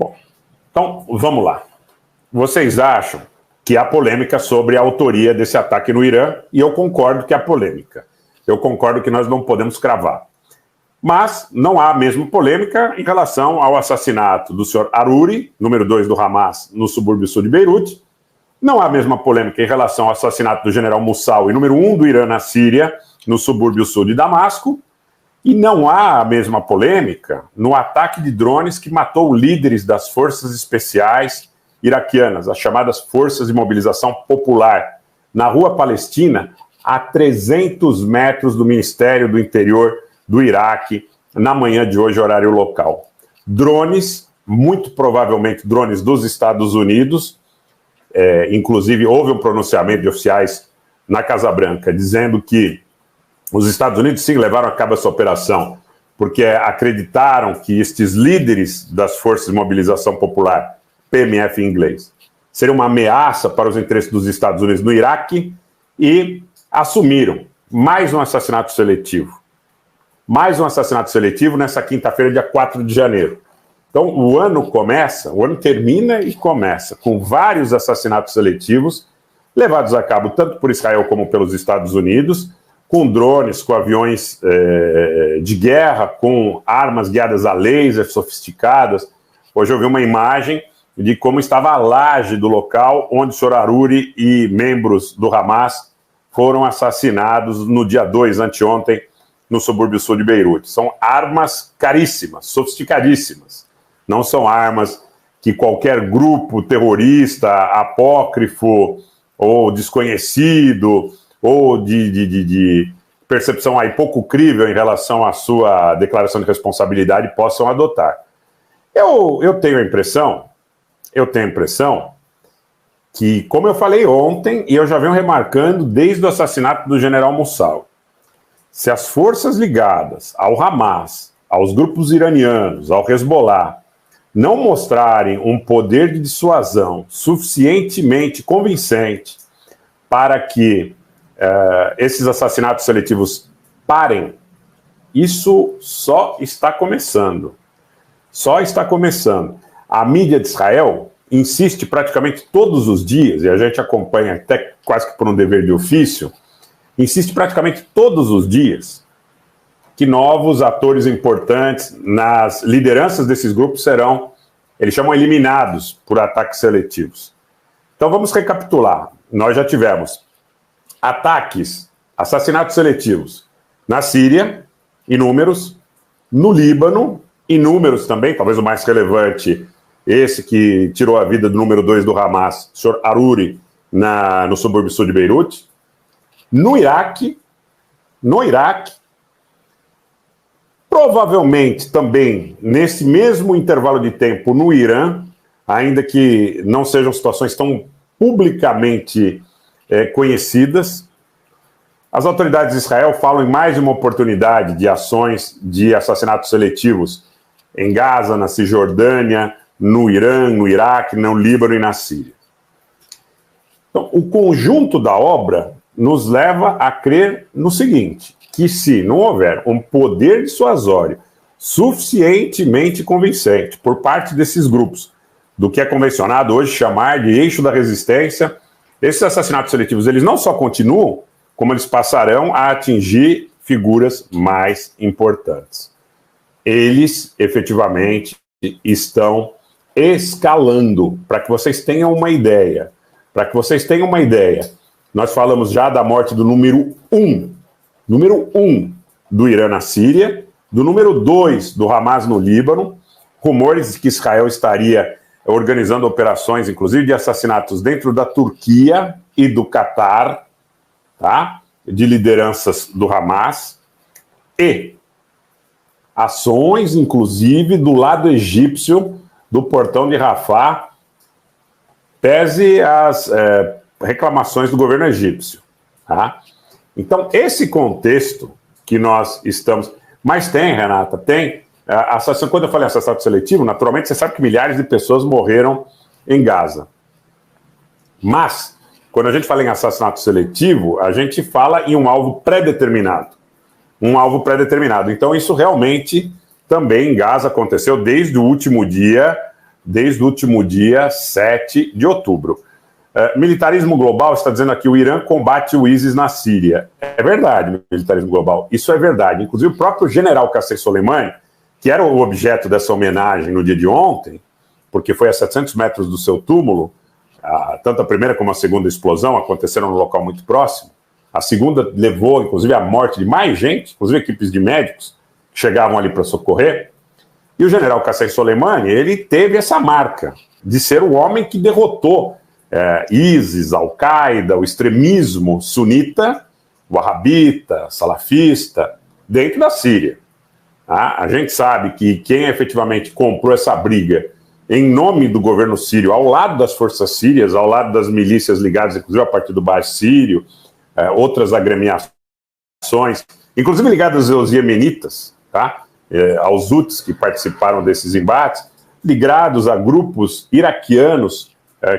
Bom, então vamos lá. Vocês acham que há polêmica sobre a autoria desse ataque no Irã, e eu concordo que há polêmica. Eu concordo que nós não podemos cravar. Mas não há mesmo polêmica em relação ao assassinato do senhor Aruri, número 2 do Hamas, no subúrbio sul de Beirute. Não há a mesma polêmica em relação ao assassinato do general Moussaoui, número 1 do Irã na Síria, no subúrbio sul de Damasco. E não há a mesma polêmica no ataque de drones que matou líderes das forças especiais iraquianas, as chamadas Forças de Mobilização Popular, na Rua Palestina, a 300 metros do Ministério do Interior do Iraque, na manhã de hoje, horário local. Drones, muito provavelmente drones dos Estados Unidos, inclusive houve um pronunciamento de oficiais na Casa Branca dizendo que os Estados Unidos sim levaram a cabo essa operação porque acreditaram que estes líderes das Forças de Mobilização Popular, PMF em inglês, seriam uma ameaça para os interesses dos Estados Unidos no Iraque e assumiram mais um assassinato seletivo. Mais um assassinato seletivo nessa quinta-feira, dia 4 de janeiro. Então, o ano termina e começa com vários assassinatos seletivos levados a cabo tanto por Israel como pelos Estados Unidos, com drones, com aviões de guerra, com armas guiadas a laser sofisticadas. Hoje eu vi uma imagem de como estava a laje do local onde o senhor Aruri e membros do Hamas foram assassinados no dia 2, anteontem, no subúrbio sul de Beirute. São armas caríssimas, sofisticadíssimas. Não são armas que qualquer grupo terrorista, apócrifo ou desconhecido ou de percepção aí pouco crível em relação à sua declaração de responsabilidade possam adotar. Eu tenho a impressão que, como eu falei ontem, e eu já venho remarcando desde o assassinato do general Moussaoui, se as forças ligadas ao Hamas, aos grupos iranianos, ao Hezbollah, não mostrarem um poder de dissuasão suficientemente convincente para que esses assassinatos seletivos parem, isso só está começando. Só está começando. A mídia de Israel insiste praticamente todos os dias, e a gente acompanha até quase que por um dever de ofício, insiste praticamente todos os dias que novos atores importantes nas lideranças desses grupos serão, eles chamam eliminados por ataques seletivos. Então vamos recapitular. Nós já tivemos assassinatos seletivos na Síria, inúmeros, no Líbano, inúmeros também, talvez o relevante, esse que tirou a vida do número 2 do Hamas, o senhor Aruri, no subúrbio sul de Beirute. No Iraque, provavelmente também nesse mesmo intervalo de tempo no Irã, ainda que não sejam situações tão publicamente conhecidas. As autoridades de Israel falam em mais de uma oportunidade de ações de assassinatos seletivos em Gaza, na Cisjordânia, no Irã, no Iraque, no Líbano e na Síria. Então, o conjunto da obra nos leva a crer no seguinte, que se não houver um poder dissuasório suficientemente convincente por parte desses grupos, do que é convencionado hoje chamar de eixo da resistência, esses assassinatos seletivos, eles não só continuam, como eles passarão a atingir figuras mais importantes. Eles, efetivamente, estão escalando, para que vocês tenham uma ideia. Nós falamos já da morte do número 1 do Irã na Síria, do número 2 do Hamas no Líbano, rumores de que Israel estaria organizando operações, inclusive de assassinatos dentro da Turquia e do Catar, tá? De lideranças do Hamas, e ações, inclusive, do lado egípcio, do portão de Rafah, pese as reclamações do governo egípcio. Tá? Então, esse contexto que nós estamos... Mas tem, Renata, tem. Quando eu falei assassinato seletivo, naturalmente, você sabe que milhares de pessoas morreram em Gaza. Mas, quando a gente fala em assassinato seletivo, a gente fala em um alvo pré-determinado. Então, isso realmente também em Gaza aconteceu desde o último dia desde o último dia 7 de outubro. Militarismo global está dizendo aqui, o Irã combate o ISIS na Síria. É verdade, militarismo global, isso é verdade. Inclusive o próprio general Qassem Soleimani, que era o objeto dessa homenagem no dia de ontem, porque foi a 700 metros do seu túmulo, tanto a primeira como a segunda explosão aconteceram num local muito próximo. A segunda levou, inclusive, à morte de mais gente, inclusive equipes de médicos que chegavam ali para socorrer. E o general Qassem Soleimani, ele teve essa marca de ser o homem que derrotou ISIS, Al-Qaeda, o extremismo sunita, wahhabita, salafista, dentro da Síria. A gente sabe que quem efetivamente comprou essa briga em nome do governo sírio, ao lado das forças sírias, ao lado das milícias ligadas, inclusive ao Partido Baas sírio, outras agremiações, inclusive ligadas aos iemenitas, tá? Aos Houthis que participaram desses embates, ligados a grupos iraquianos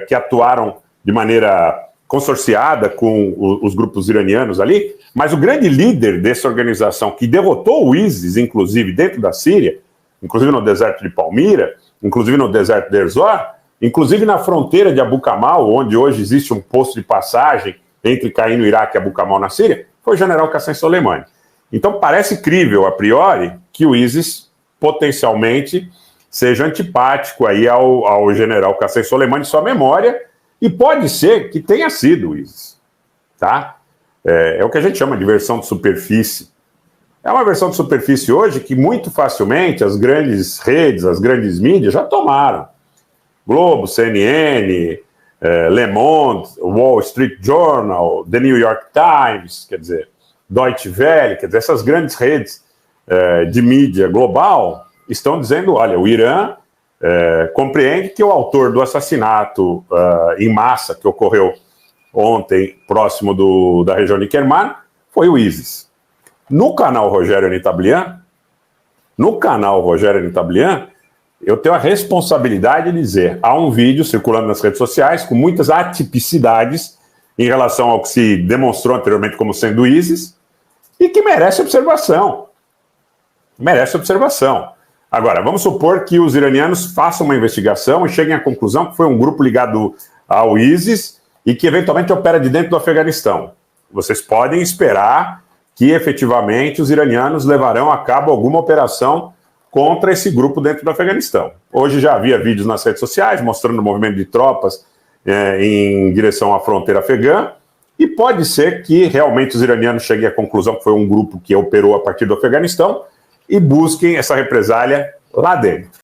que atuaram de maneira consorciada com os grupos iranianos ali, mas o grande líder dessa organização que derrotou o ISIS, inclusive dentro da Síria, inclusive no deserto de Palmira, inclusive no deserto de Erzor, inclusive na fronteira de Abu Kamal, onde hoje existe um posto de passagem entre Caim no Iraque e Abu Kamal na Síria, foi o general Qassem Soleimani. Então parece crível, a priori, que o ISIS potencialmente seja antipático aí ao general Qassem Soleimani, sua memória, e pode ser que tenha sido o ISIS, tá? É o que a gente chama de versão de superfície. É uma versão de superfície hoje que muito facilmente as grandes redes, as grandes mídias já tomaram. Globo, CNN, Le Monde, Wall Street Journal, The New York Times, quer dizer, Deutsche Welle, quer dizer, essas grandes redes de mídia global estão dizendo, olha, o Irã compreende que o autor do assassinato em massa que ocorreu ontem, próximo da região de Kerman, foi o ISIS. No canal Rogério Nitablian, eu tenho a responsabilidade de dizer, há um vídeo circulando nas redes sociais com muitas atipicidades em relação ao que se demonstrou anteriormente como sendo o ISIS e que merece observação. Merece observação. Agora, vamos supor que os iranianos façam uma investigação e cheguem à conclusão que foi um grupo ligado ao ISIS e que eventualmente opera de dentro do Afeganistão. Vocês podem esperar que efetivamente os iranianos levarão a cabo alguma operação contra esse grupo dentro do Afeganistão. Hoje já havia vídeos nas redes sociais mostrando o movimento de tropas em direção à fronteira afegã, e pode ser que realmente os iranianos cheguem à conclusão que foi um grupo que operou a partir do Afeganistão e busquem essa represália lá dentro.